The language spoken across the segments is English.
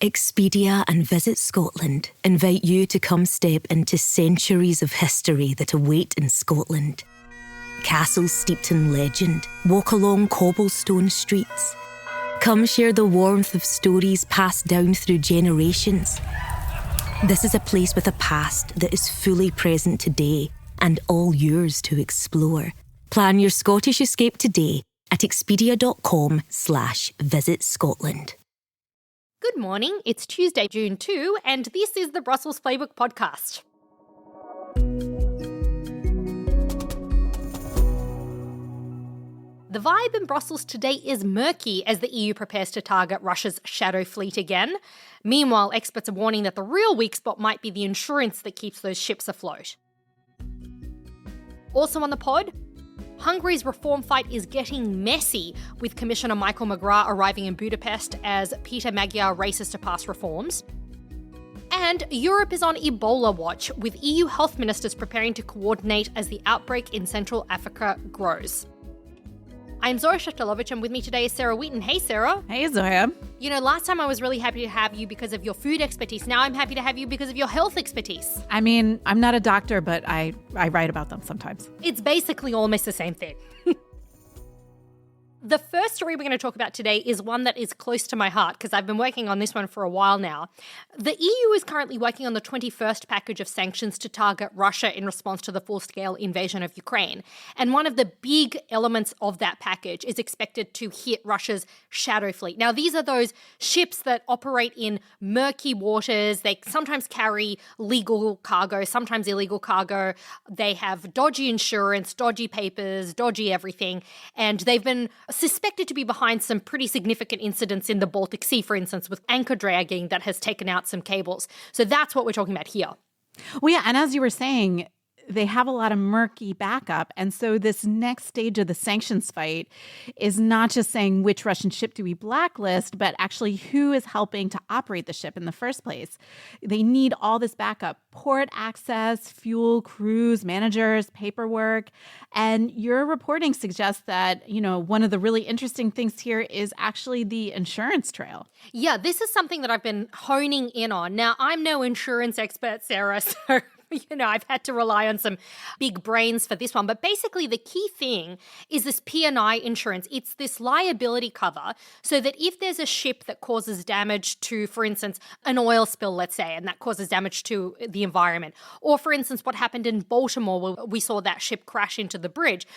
Expedia and Visit Scotland invite you to come step into centuries of history that await in Scotland. Castles steeped in legend walk along cobblestone streets. Come share the warmth of stories passed down through generations. This is a place with a past that is fully present today and all yours to explore. Plan your Scottish escape today at expedia.com/Visit Scotland. Good morning, it's Tuesday, June 2, and this is the Brussels Playbook podcast. The vibe in Brussels today is murky as the EU prepares to target Russia's shadow fleet again. Meanwhile, experts are warning that the real weak spot might be the insurance that keeps those ships afloat. Also on the pod, Hungary's reform fight is getting messy, with Commissioner Michael McGrath arriving in Budapest as Péter Magyar races to pass reforms. And Europe is on Ebola watch, with EU health ministers preparing to coordinate as the outbreak in Central Africa grows. I'm Zoya Sheftalovich, and with me today is Sarah Wheaton. Hey, Sarah. Hey, Zoya. You know, last time I was really happy to have you because of your food expertise. Now I'm happy to have you because of your health expertise. I mean, I'm not a doctor, but I write about them sometimes. It's basically almost the same thing. The first story we're going to talk about today is one that is close to my heart because I've been working on this one for a while now. The EU is currently working on the 21st package of sanctions to target Russia in response to the full-scale invasion of Ukraine. And one of the big elements of that package is expected to hit Russia's shadow fleet. Now, these are those ships that operate in murky waters. They sometimes carry legal cargo, sometimes illegal cargo. They have dodgy insurance, dodgy papers, dodgy everything. And they've been suspected to be behind some pretty significant incidents in the Baltic Sea, for instance, with anchor dragging that has taken out some cables. So that's what we're talking about here. Well, yeah, and as you were saying, they have a lot of murky backup. And so this next stage of the sanctions fight is not just saying which Russian ship do we blacklist, but actually who is helping to operate the ship in the first place. They need all this backup: port access, fuel, crews, managers, paperwork. And your reporting suggests that, you know, one of the really interesting things here is actually the insurance trail. Yeah, this is something that I've been honing in on. Now, I'm no insurance expert, Sarah, so I've had to rely on some big brains for this one. But basically, the key thing is this P&I insurance. It's this liability cover so that if there's a ship that causes damage to, for instance, an oil spill, let's say, and that causes damage to the environment, or for instance, what happened in Baltimore where we saw that ship crash into the bridge,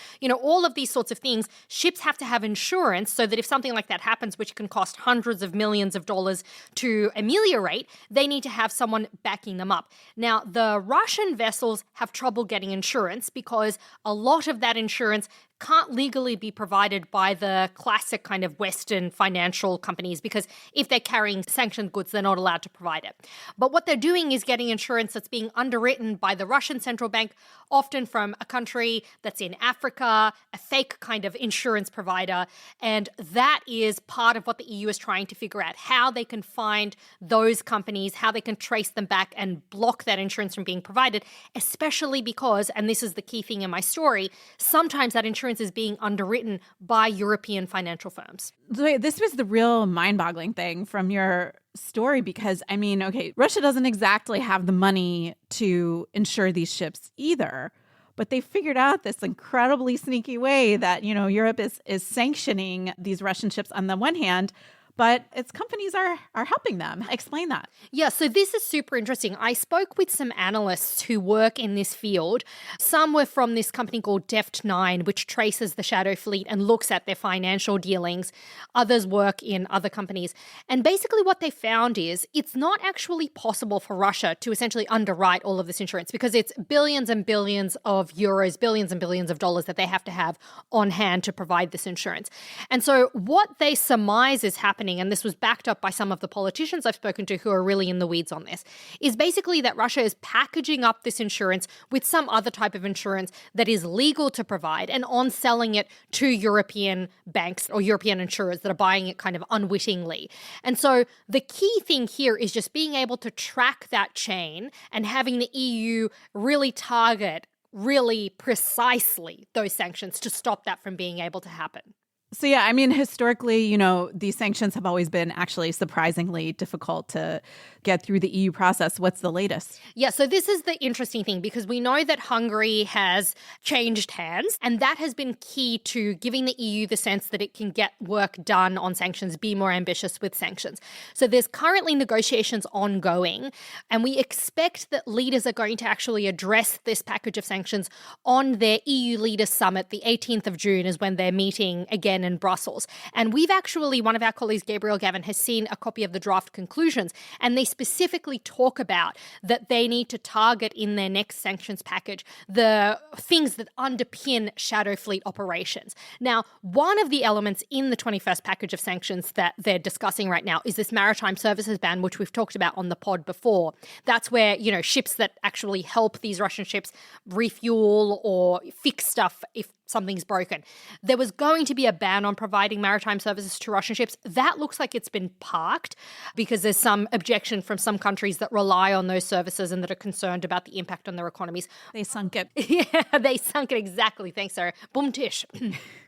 all of these sorts of things, ships have to have insurance so that if something like that happens, which can cost hundreds of millions of dollars to ameliorate, they need to have someone backing them up. Now, the Russian vessels have trouble getting insurance because a lot of that insurance can't legally be provided by the classic kind of Western financial companies because if they're carrying sanctioned goods, they're not allowed to provide it. But what they're doing is getting insurance that's being underwritten by the Russian central bank, often from a country that's in Africa, a fake kind of insurance provider. And that is part of what the EU is trying to figure out, how they can find those companies, how they can trace them back and block that insurance from being provided, especially because, and this is the key thing in my story, sometimes that insurance is being underwritten by European financial firms. This was the real mind-boggling thing from your story because, I mean, okay, Russia doesn't exactly have the money to insure these ships either, but they figured out this incredibly sneaky way that, Europe is sanctioning these Russian ships on the one hand, but its companies are helping them. Explain that. Yeah, so this is super interesting. I spoke with some analysts who work in this field. Some were from this company called Deft9, which traces the shadow fleet and looks at their financial dealings. Others work in other companies. And basically what they found is it's not actually possible for Russia to essentially underwrite all of this insurance because it's billions and billions of euros, billions and billions of dollars that they have to have on hand to provide this insurance. And so what they surmise is happening, and this was backed up by some of the politicians I've spoken to who are really in the weeds on this, is basically that Russia is packaging up this insurance with some other type of insurance that is legal to provide and on selling it to European banks or European insurers that are buying it kind of unwittingly. And so the key thing here is just being able to track that chain and having the EU really target really precisely those sanctions to stop that from being able to happen. So, yeah, I mean, historically, these sanctions have always been actually surprisingly difficult to get through the EU process. What's the latest? Yeah, so this is the interesting thing because we know that Hungary has changed hands, and that has been key to giving the EU the sense that it can get work done on sanctions, be more ambitious with sanctions. So there's currently negotiations ongoing, and we expect that leaders are going to actually address this package of sanctions on their EU Leaders Summit. The 18th of June is when they're meeting again in Brussels. And we've actually, one of our colleagues, Gabriel Gavin, has seen a copy of the draft conclusions, and they specifically talk about that they need to target in their next sanctions package the things that underpin shadow fleet operations. Now, one of the elements in the 21st package of sanctions that they're discussing right now is this maritime services ban, which we've talked about on the pod before. That's where, ships that actually help these Russian ships refuel or fix stuff if something's broken. There was going to be a ban on providing maritime services to Russian ships. That looks like it's been parked because there's some objection from some countries that rely on those services and that are concerned about the impact on their economies. They sunk it. Yeah, they sunk it exactly. Thanks, Sarah. Boom tish.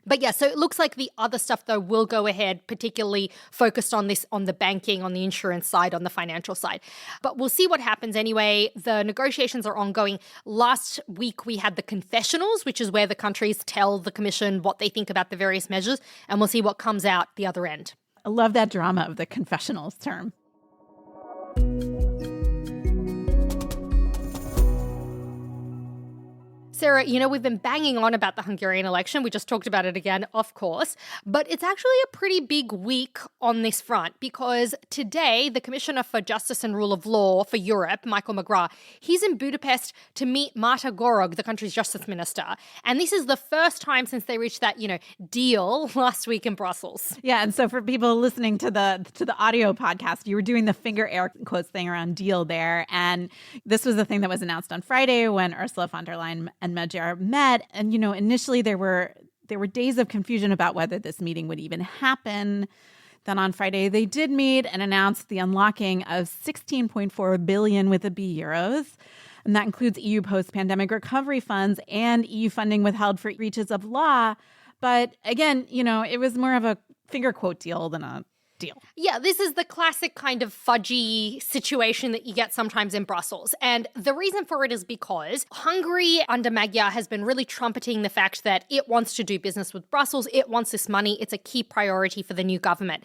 But yeah, so it looks like the other stuff, though, will go ahead, particularly focused on this, on the banking, on the insurance side, on the financial side. But we'll see what happens anyway. The negotiations are ongoing. Last week, we had the confessionals, which is where the countries tell the Commission what they think about the various measures, and we'll see what comes out the other end. I love that drama of the confessionals term. Sarah, we've been banging on about the Hungarian election. We just talked about it again, of course. But it's actually a pretty big week on this front because today, the Commissioner for Justice and Rule of Law for Europe, Michael McGrath, he's in Budapest to meet Marta Gorog, the country's justice minister. And this is the first time since they reached that, deal last week in Brussels. Yeah, and so for people listening to the audio podcast, you were doing the finger air quotes thing around deal there. And this was the thing that was announced on Friday when Ursula von der Leyen and Magyar met. And, initially there were days of confusion about whether this meeting would even happen. Then on Friday, they did meet and announced the unlocking of 16.4 billion with a B euros. And that includes EU post-pandemic recovery funds and EU funding withheld for breaches of law. But again, it was more of a finger quote deal than a deal. Yeah, this is the classic kind of fudgy situation that you get sometimes in Brussels. And the reason for it is because Hungary under Magyar has been really trumpeting the fact that it wants to do business with Brussels. It wants this money. It's a key priority for the new government.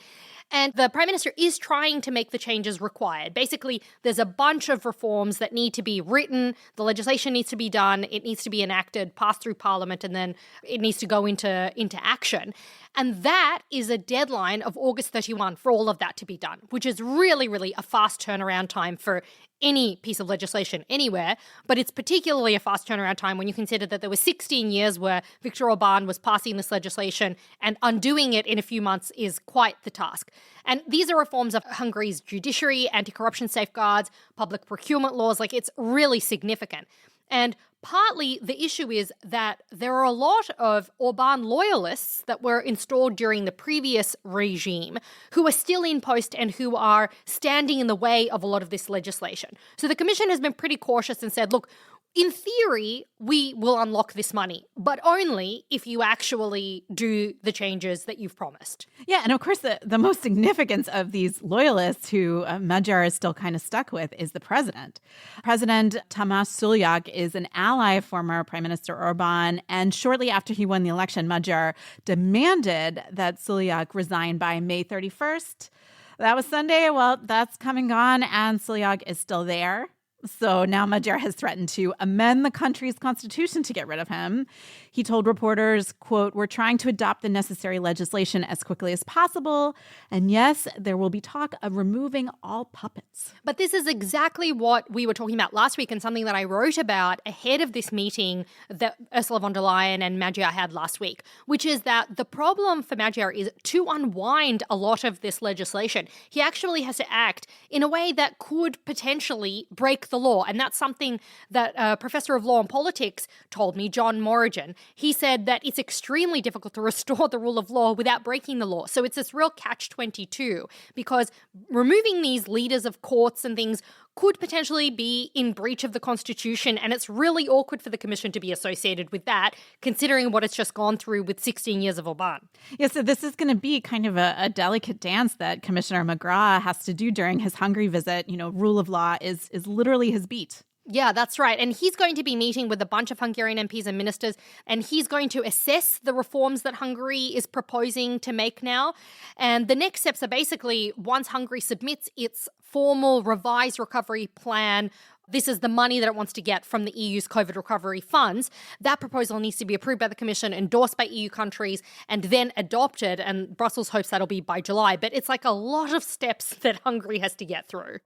And the Prime Minister is trying to make the changes required. Basically, there's a bunch of reforms that need to be written. The legislation needs to be done. It needs to be enacted, passed through Parliament, and then it needs to go into action. And that is a deadline of August 31 for all of that to be done, which is really, really a fast turnaround time for any piece of legislation anywhere, but it's particularly a fast turnaround time when you consider that there were 16 years where Viktor Orbán was passing this legislation, and undoing it in a few months is quite the task. And these are reforms of Hungary's judiciary, anti-corruption safeguards, public procurement laws. Like, it's really significant. And partly the issue is that there are a lot of Orbán loyalists that were installed during the previous regime who are still in post and who are standing in the way of a lot of this legislation. So the Commission has been pretty cautious and said, look, in theory, we will unlock this money, but only if you actually do the changes that you've promised. Yeah, and of course, the most significance of these loyalists who Magyar is still kind of stuck with is the president. President Tamás Szolyak is an ally of former Prime Minister Orbán, and shortly after he won the election, Magyar demanded that Szolyak resign by May 31st. That was Sunday. Well, that's come and gone, and Szolyak is still there. So now Magyar has threatened to amend the country's constitution to get rid of him. He told reporters, quote, "We're trying to adopt the necessary legislation as quickly as possible. And yes, there will be talk of removing all puppets." But this is exactly what we were talking about last week, and something that I wrote about ahead of this meeting that Ursula von der Leyen and Magyar had last week, which is that the problem for Magyar is to unwind a lot of this legislation. He actually has to act in a way that could potentially break the law. And that's something that a professor of law and politics told me, John Morrigan. He said that it's extremely difficult to restore the rule of law without breaking the law. So it's this real catch-22, because removing these leaders of courts and things could potentially be in breach of the constitution. And it's really awkward for the commission to be associated with that, considering what it's just gone through with 16 years of Orbán. Yeah, so this is going to be kind of a delicate dance that Commissioner McGrath has to do during his Hungary visit. You know, rule of law is literally his beat. Yeah, that's right. And he's going to be meeting with a bunch of Hungarian MPs and ministers, and he's going to assess the reforms that Hungary is proposing to make now. And the next steps are basically, once Hungary submits its formal revised recovery plan, this is the money that it wants to get from the EU's COVID recovery funds. That proposal needs to be approved by the Commission, endorsed by EU countries, and then adopted. And Brussels hopes that'll be by July. But it's like a lot of steps that Hungary has to get through.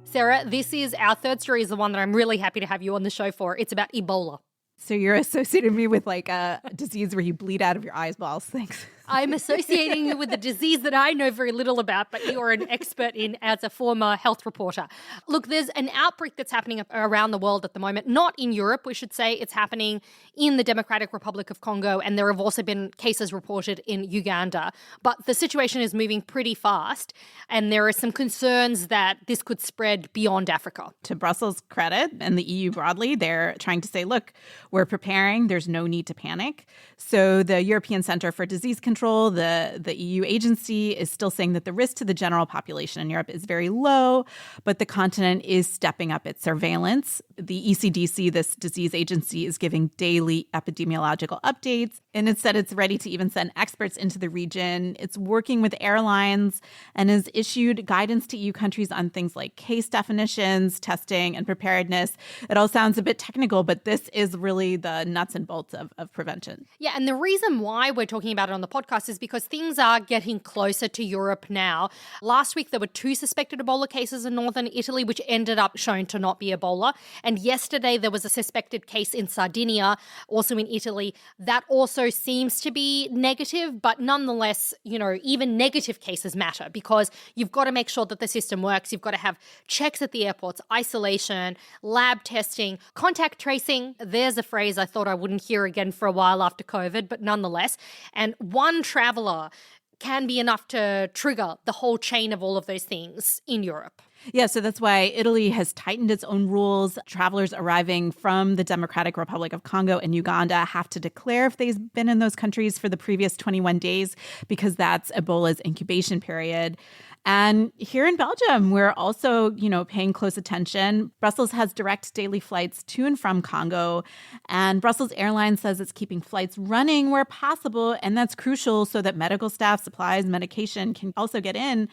Sarah, this is our third story, is the one that I'm really happy to have you on the show for. It's about Ebola. So you're associating me with like a disease where you bleed out of your eyeballs. Thanks. I'm associating you with a disease that I know very little about, but you're an expert in as a former health reporter. Look, there's an outbreak that's happening around the world at the moment, not in Europe, we should say. It's happening in the Democratic Republic of Congo, and there have also been cases reported in Uganda. But the situation is moving pretty fast, and there are some concerns that this could spread beyond Africa. To Brussels' credit, and the EU broadly, they're trying to say, look, we're preparing. There's no need to panic. So the European Centre for Disease Control, the EU agency, is still saying that the risk to the general population in Europe is very low, but the continent is stepping up its surveillance. The ECDC, this disease agency, is giving daily epidemiological updates, and it said it's ready to even send experts into the region. It's working with airlines and has issued guidance to EU countries on things like case definitions, testing, and preparedness. It all sounds a bit technical, but this is really the nuts and bolts of prevention. Yeah, and the reason why we're talking about it on the podcast is because things are getting closer to Europe now. Last week, there were 2 suspected Ebola cases in northern Italy, which ended up shown to not be Ebola. And yesterday, there was a suspected case in Sardinia, also in Italy. That also seems to be negative, but nonetheless, you know, even negative cases matter because you've got to make sure that the system works. You've got to have checks at the airports, isolation, lab testing, contact tracing. There's a phrase I thought I wouldn't hear again for a while after COVID, but nonetheless. And one traveller can be enough to trigger the whole chain of all of those things in Europe. Yeah, so that's why Italy has tightened its own rules. Travelers arriving from the Democratic Republic of Congo and Uganda have to declare if they've been in those countries for the previous 21 days because that's Ebola's incubation period. And here in Belgium, we're also, paying close attention. Brussels has direct daily flights to and from Congo, and Brussels Airlines says it's keeping flights running where possible, and that's crucial so that medical staff, supplies, medication can also get in.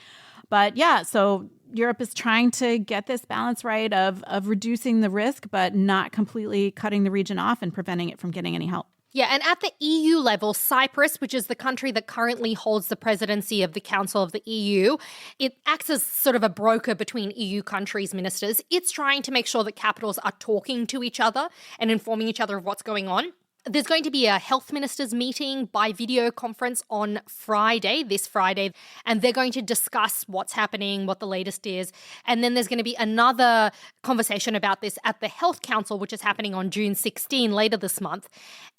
But yeah, so Europe is trying to get this balance right of reducing the risk, but not completely cutting the region off and preventing it from getting any help. Yeah, and at the EU level, Cyprus, which is the country that currently holds the presidency of the Council of the EU, it acts as sort of a broker between EU countries' ministers. It's trying to make sure that capitals are talking to each other and informing each other of what's going on. There's going to be a health ministers meeting by video conference on this Friday, and they're going to discuss what's happening, what the latest is. And then there's going to be another conversation about this at the Health Council, which is happening on June 16, later this month.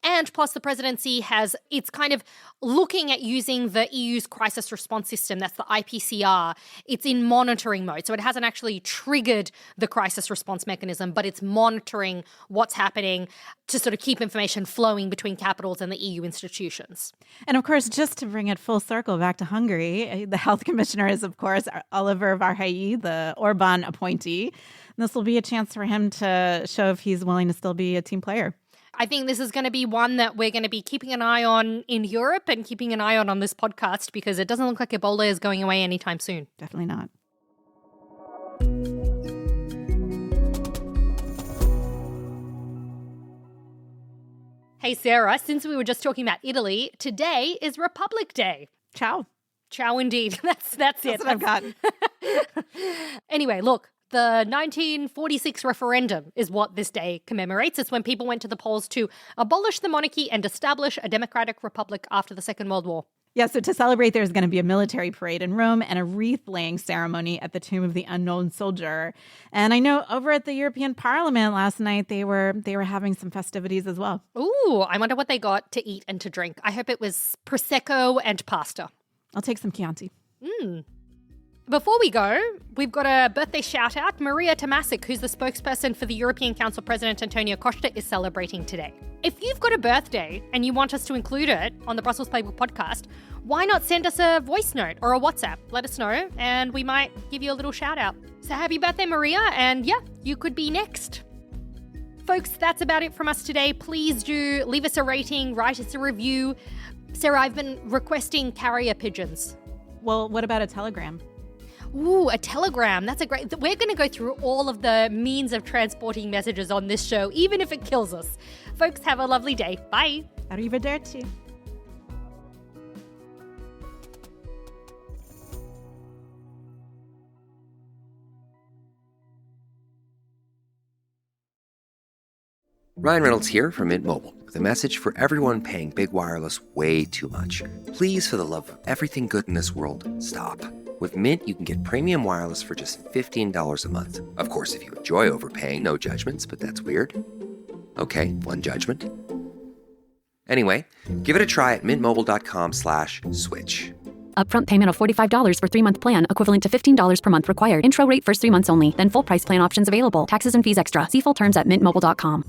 And plus the presidency it's kind of looking at using the EU's crisis response system, that's the IPCR. It's in monitoring mode. So it hasn't actually triggered the crisis response mechanism, but it's monitoring what's happening to sort of keep information flowing between capitals and the EU institutions. And of course, just to bring it full circle back to Hungary, the health commissioner is, of course, Oliver Várhelyi, the Orbán appointee. This will be a chance for him to show if he's willing to still be a team player. I think this is going to be one that we're going to be keeping an eye on in Europe and keeping an eye on this podcast because it doesn't look like Ebola is going away anytime soon. Definitely not. Hey, Sarah, since we were just talking about Italy, today is Republic Day. Ciao. Ciao, indeed. That's it. That's what I've got. Anyway, look, the 1946 referendum is what this day commemorates. It's when people went to the polls to abolish the monarchy and establish a democratic republic after the Second World War. Yeah, so to celebrate, there's going to be a military parade in Rome and a wreath-laying ceremony at the Tomb of the Unknown Soldier. And I know over at the European Parliament last night, they were having some festivities as well. Ooh, I wonder what they got to eat and to drink. I hope it was Prosecco and pasta. I'll take some Chianti. Before we go, we've got a birthday shout out. Maria Tomasic, who's the spokesperson for the European Council President Antonio Costa, is celebrating today. If you've got a birthday and you want us to include it on the Brussels Playbook podcast, why not send us a voice note or a WhatsApp? Let us know and we might give you a little shout out. So happy birthday, Maria, and yeah, you could be next. Folks, that's about it from us today. Please do leave us a rating, write us a review. Sarah, I've been requesting carrier pigeons. Well, what about a telegram? Ooh, a telegram. That's a great... We're going to go through all of the means of transporting messages on this show, even if it kills us. Folks, have a lovely day. Bye. Arrivederci. Ryan Reynolds here from Mint Mobile with a message for everyone paying big wireless way too much. Please, for the love of everything good in this world, stop. With Mint, you can get premium wireless for just $15 a month. Of course, if you enjoy overpaying, no judgments, but that's weird. Okay, one judgment. Anyway, give it a try at mintmobile.com/switch. Upfront payment of $45 for 3-month plan, equivalent to $15 per month required. Intro rate first 3 months only, then full price plan options available. Taxes and fees extra. See full terms at mintmobile.com.